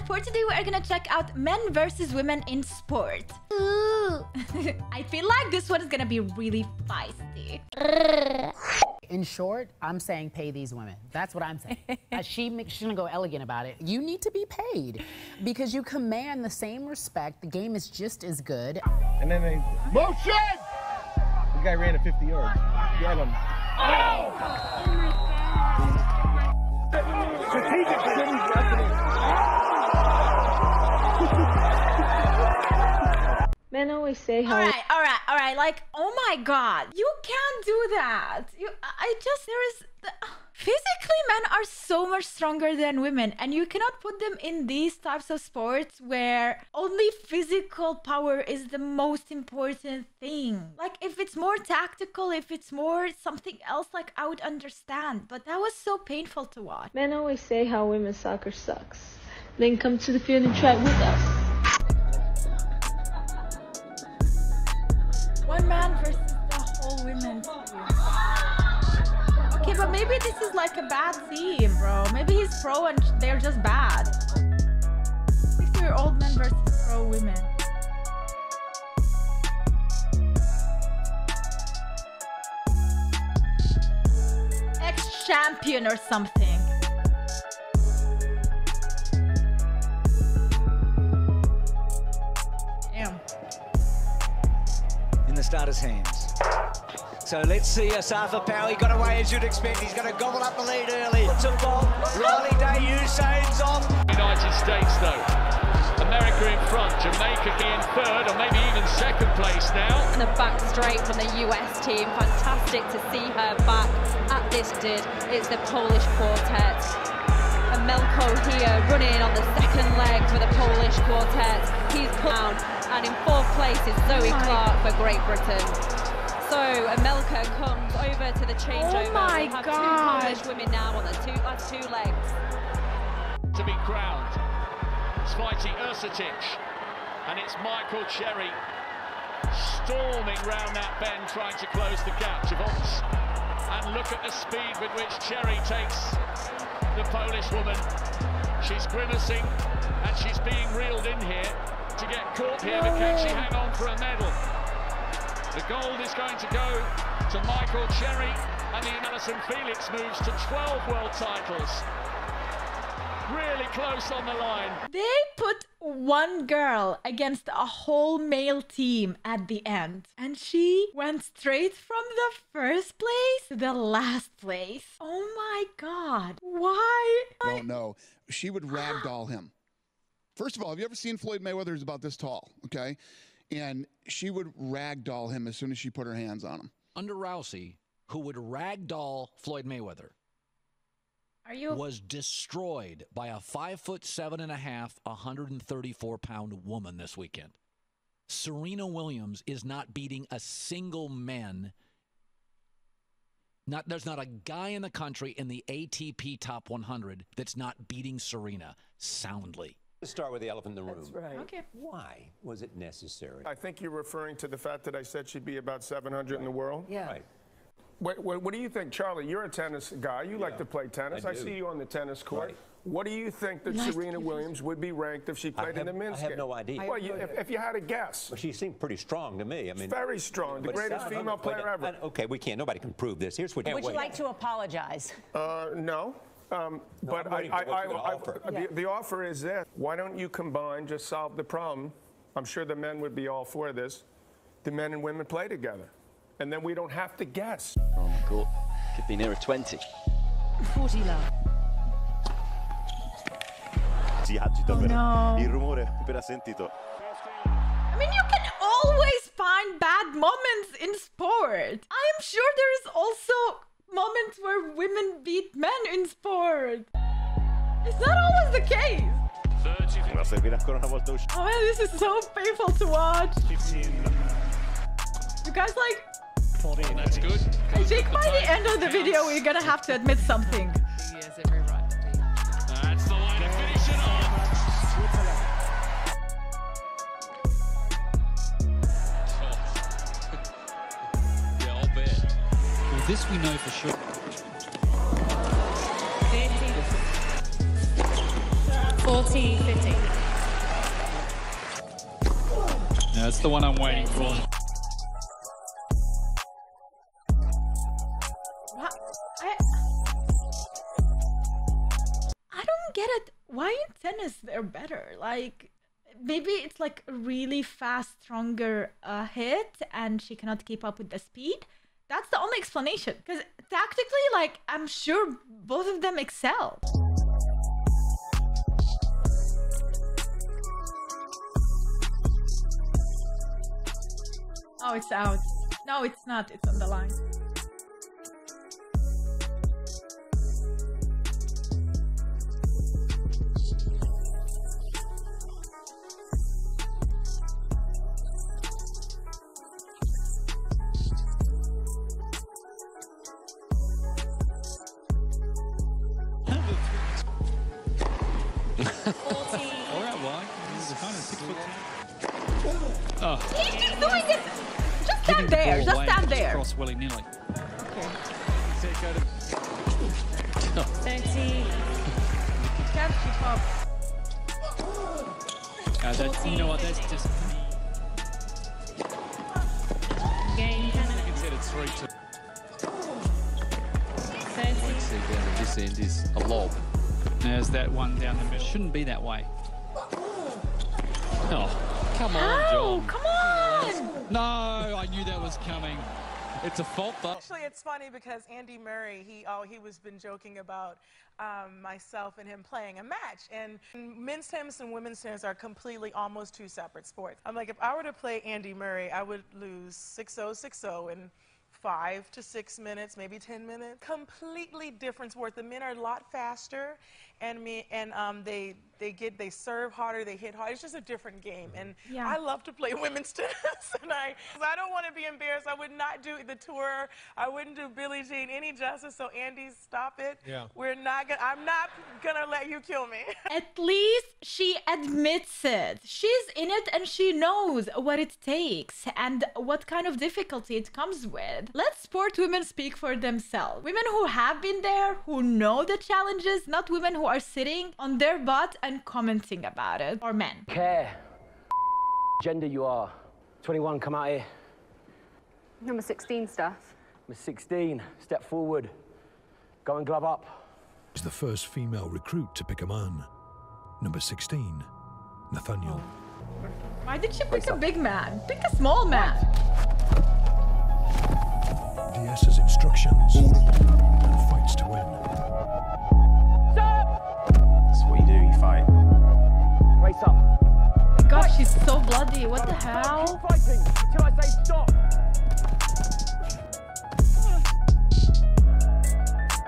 for today we are gonna check out men versus women in sport. Ooh. I feel like this one is gonna be really feisty. In short, I'm saying pay these women. That's what I'm saying. She's gonna go elegant about it. You need to be paid because you command the same respect. The game is just as good. And then they motion. The guy ran at 50 yards. Get him. Strategic cities resident. Men always say how. All right. Like, oh my God, you can't do that. Physically, men are so much stronger than women, and you cannot put them in these types of sports where only physical power is the most important thing. Like, if it's more tactical, if it's more something else, like, I would understand. But that was so painful to watch. Men always say how women's soccer sucks. Then come to the field and try it with us. One man versus the whole women's team. Okay, but maybe this is like a bad team, bro. Maybe he's pro and they're just bad. 60-year-old men versus pro women. Ex-champion or something. Damn. In the starter's hands. So let's see Asafa Powie got away as you'd expect. He's going to gobble up the lead early. It's a ball. Riley Day Usain's off. United States though. America in front. Jamaica being third or maybe even second place now. And the back straight from the US team. Fantastic to see her back at this did. It's the Polish quartet. And Melko here running on the second leg for the Polish quartet. He's put down. And in fourth place is Zoe Clark for Great Britain. So Amelka comes over to the changeover. Oh my we'll have God. two Polish women now on the last two legs. To be crowned. Svite Ursutic. And it's Michael Cherry storming round that bend trying to close the gap. And look at the speed with which Cherry takes the Polish woman. She's grimacing and she's being reeled in here to get caught here, but can she hang on for a medal? The gold is going to go to Michael Cherry, and the Alison Felix moves to 12 world titles. Really close on the line. They put one girl against a whole male team at the end, and she went straight from the first place to the last place. Oh my God, why? Don't know. She would ragdoll him. First of all, have you ever seen Floyd Mayweather? He's about this tall, okay? And she would ragdoll him as soon as she put her hands on him. Under Rousey, who would ragdoll Floyd Mayweather, was destroyed by a 5'7.5", 134-pound woman this weekend. Serena Williams is not beating a single man. There's not a guy in the country in the ATP Top 100 that's not beating Serena soundly. Let's start with the elephant in the room. That's right. Okay. Why was it necessary? I think you're referring to the fact that I said she'd be about 700 in the world. Yeah. Right. What do you think, Charlie? You're a tennis guy. You like to play tennis. I see you on the tennis court. Right. What do you think that Serena Williams would be ranked if she played in the men's game? I have no idea. Well, if you had a guess. Well, she seemed pretty strong to me. I mean, very strong. The greatest female player ever. Okay, we can't. Nobody can prove this. Here's what. Would you like to apologize? No. But the offer is this. Why don't you combine, just solve the problem? I'm sure the men would be all for this. The men and women play together. And then we don't have to guess. Oh my God. Could be nearer 20. 40 love. Oh no. I mean, you can always find bad moments in sport. I'm sure there is also moments where women beat men in sport. It's not always the case. Oh man, this is so painful to watch. You guys like... 14. That's good. I think by the end of the video, we're gonna have to admit something. He has every right to be. That's the way to finish it off. Yeah, I'll bet. Well, this we know for sure. 40-50. That's the one I'm waiting for. I don't get it. Why in tennis they're better? Like, maybe it's like a really fast, stronger hit and she cannot keep up with the speed. That's the only explanation. Because tactically, like, I'm sure both of them excel. Oh, it's out. No, it's not. It's on the line. All right, why? This is kind of 6 foot 10. Oh. He's just doing it. Just stand there. Just stand there. Cross willy-nilly. Okay. 30. Can't keep up. That's, you know what? That's just. Game. I consider it's 3-2. 30. See down at this end is a lob. There's that one down the middle. Shouldn't be that way. Oh, come on, John. Come on! No, I knew that was coming. It's a fault, though. Actually, it's funny because Andy Murray, he was been joking about myself and him playing a match. And men's tennis and women's tennis are completely almost two separate sports. I'm like, if I were to play Andy Murray, I would lose 6-0, 6-0 in 5 to 6 minutes, maybe 10 minutes. Completely different sport. The men are a lot faster, and they serve harder, they hit harder. It's just a different game, and Yeah. I love to play women's tennis, and I don't want to be embarrassed. I would not do the tour. I wouldn't do Billie Jean any justice. So Andy, stop it. Yeah. I'm not gonna let you kill me. At least she admits it. She's in it and she knows what it takes and what kind of difficulty it comes with. Let sport women speak for themselves. Women who have been there, who know the challenges, not women who are sitting on their butt and commenting about it. Or men. Care. Gender you are. 21, come out here. Number 16 stuff. Number 16, step forward. Go and glove up. Is the first female recruit to pick a man. Number 16, Nathaniel. Why did she pick a big man? Pick a small man. DS's instructions and fights to win. That's what you do, you fight. Race up. God, she's so bloody. What the hell? Keep fighting till I say stop.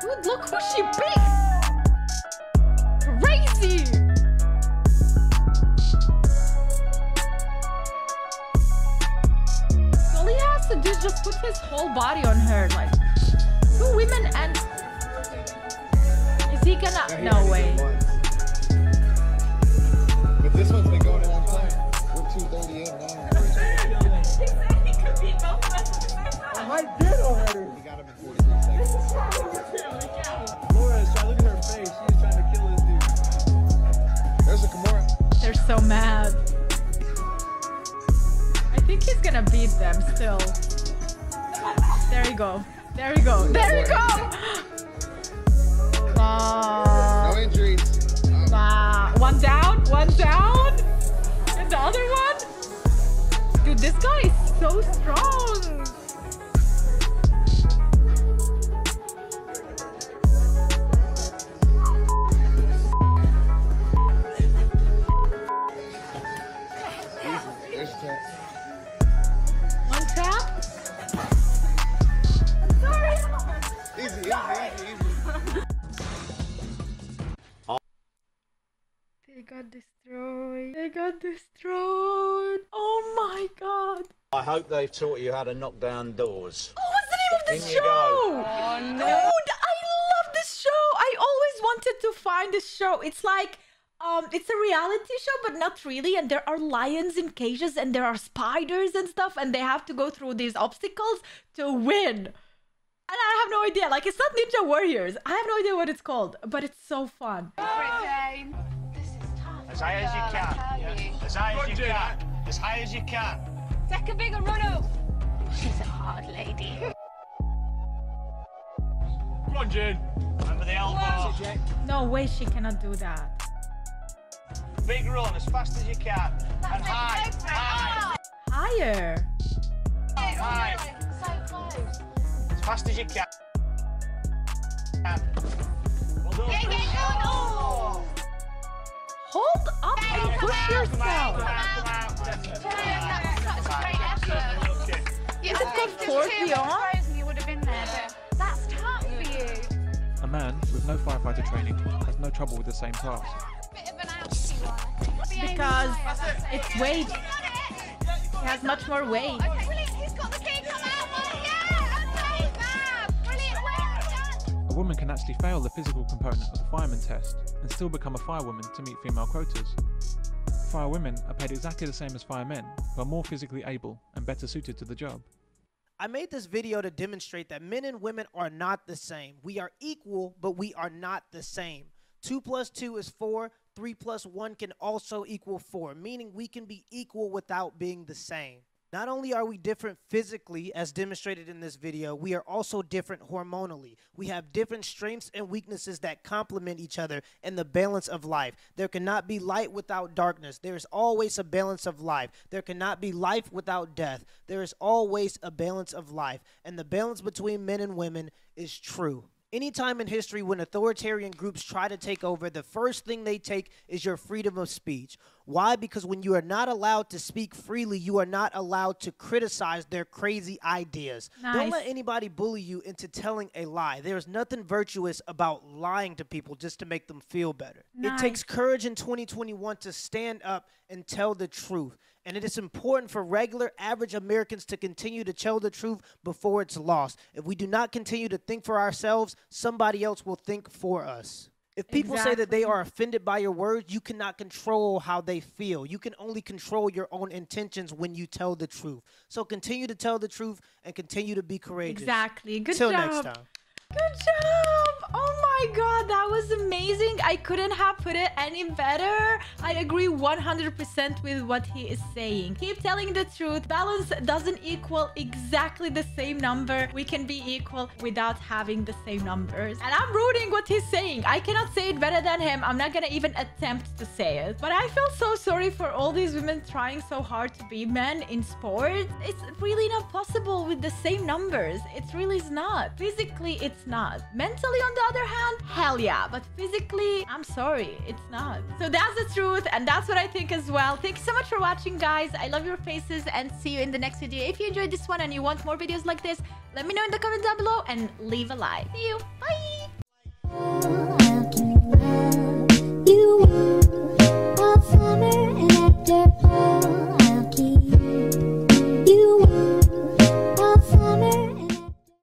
Dude, look who she picks! Crazy! All he has to do is just put his whole body on her, like 2 women and... Is he gonna... No way. But this one's been going a long time. We're 2:30 in now. He said he could beat both of us. I did already. He got him in 43 seconds. Laura, try look at her face. She's trying to kill this dude. There's a Kimura. They're so mad. I think he's gonna beat them still. There you go. There you go. There you go! No injuries. One down, one down. And the other one. Dude, this guy is so strong. There's a tap. One tap. Sorry. Easy. They got destroyed. They got destroyed. Oh my god. I hope they've taught you how to knock down doors. Oh, what's the name of this In you show? go. Oh, no. Dude, I love this show. I always wanted to find this show. It's like, it's a reality show, but not really. And there are lions in cages and there are spiders and stuff. And they have to go through these obstacles to win. And I have no idea. Like, it's not Ninja Warriors. I have no idea what it's called, but it's so fun. Jane. This is As high as you can. As high as you can. As high as you can. Take a bigger run up. She's a hard lady. Come on, Jane. Remember the elbow. No way she cannot do that. Big run as fast as you can. And high. High. Higher. High. So close. As fast as you can. Well done. Oh. Hold up and push yourself. If it got 4 beyond, you would have been there, but that's tough for you. A man with no firefighter training has no trouble with the same task. Because it's weight. He has much more weight. Okay, brilliant. He's got the key. Come out. Okay, fab. Brilliant. Well done. A woman can actually fail the physical component of the fireman test and still become a firewoman to meet female quotas. Firewomen are paid exactly the same as firemen, who are more physically able and better suited to the job. I made this video to demonstrate that men and women are not the same. We are equal, but we are not the same. 2 + 2 is 4. 3 + 1 can also equal 4, meaning we can be equal without being the same. Not only are we different physically, as demonstrated in this video, we are also different hormonally. We have different strengths and weaknesses that complement each other in the balance of life. There cannot be light without darkness. There is always a balance of life. There cannot be life without death. There is always a balance of life. And the balance between men and women is true. Anytime in history when authoritarian groups try to take over, the first thing they take is your freedom of speech. Why? Because when you are not allowed to speak freely, you are not allowed to criticize their crazy ideas. Nice. Don't let anybody bully you into telling a lie. There is nothing virtuous about lying to people just to make them feel better. Nice. It takes courage in 2021 to stand up and tell the truth. And it is important for regular, average Americans to continue to tell the truth before it's lost. If we do not continue to think for ourselves, somebody else will think for us. If people say that they are offended by your words, you cannot control how they feel. You can only control your own intentions when you tell the truth. So continue to tell the truth and continue to be courageous. Exactly. Good Till job. next time. Good job! Oh my god, that was amazing. I couldn't have put it any better. I agree 100% with what he is saying. Keep telling the truth. Balance doesn't equal exactly the same number. We can be equal without having the same numbers. And I'm rooting what he's saying. I cannot say it better than him. I'm not gonna even attempt to say it. But I feel so sorry for all these women trying so hard to be men in sports. It's really not possible with the same numbers. It really is not. Physically, it's not. Mentally, on the other hand, hell yeah. But physically, I'm sorry, it's not. So that's the truth, and that's what I think as well. Thank you so much for watching, guys. I love your faces, and see you in the next video. If you enjoyed this one and you want more videos like this, let me know in the comments down below and leave a like. See you. Bye.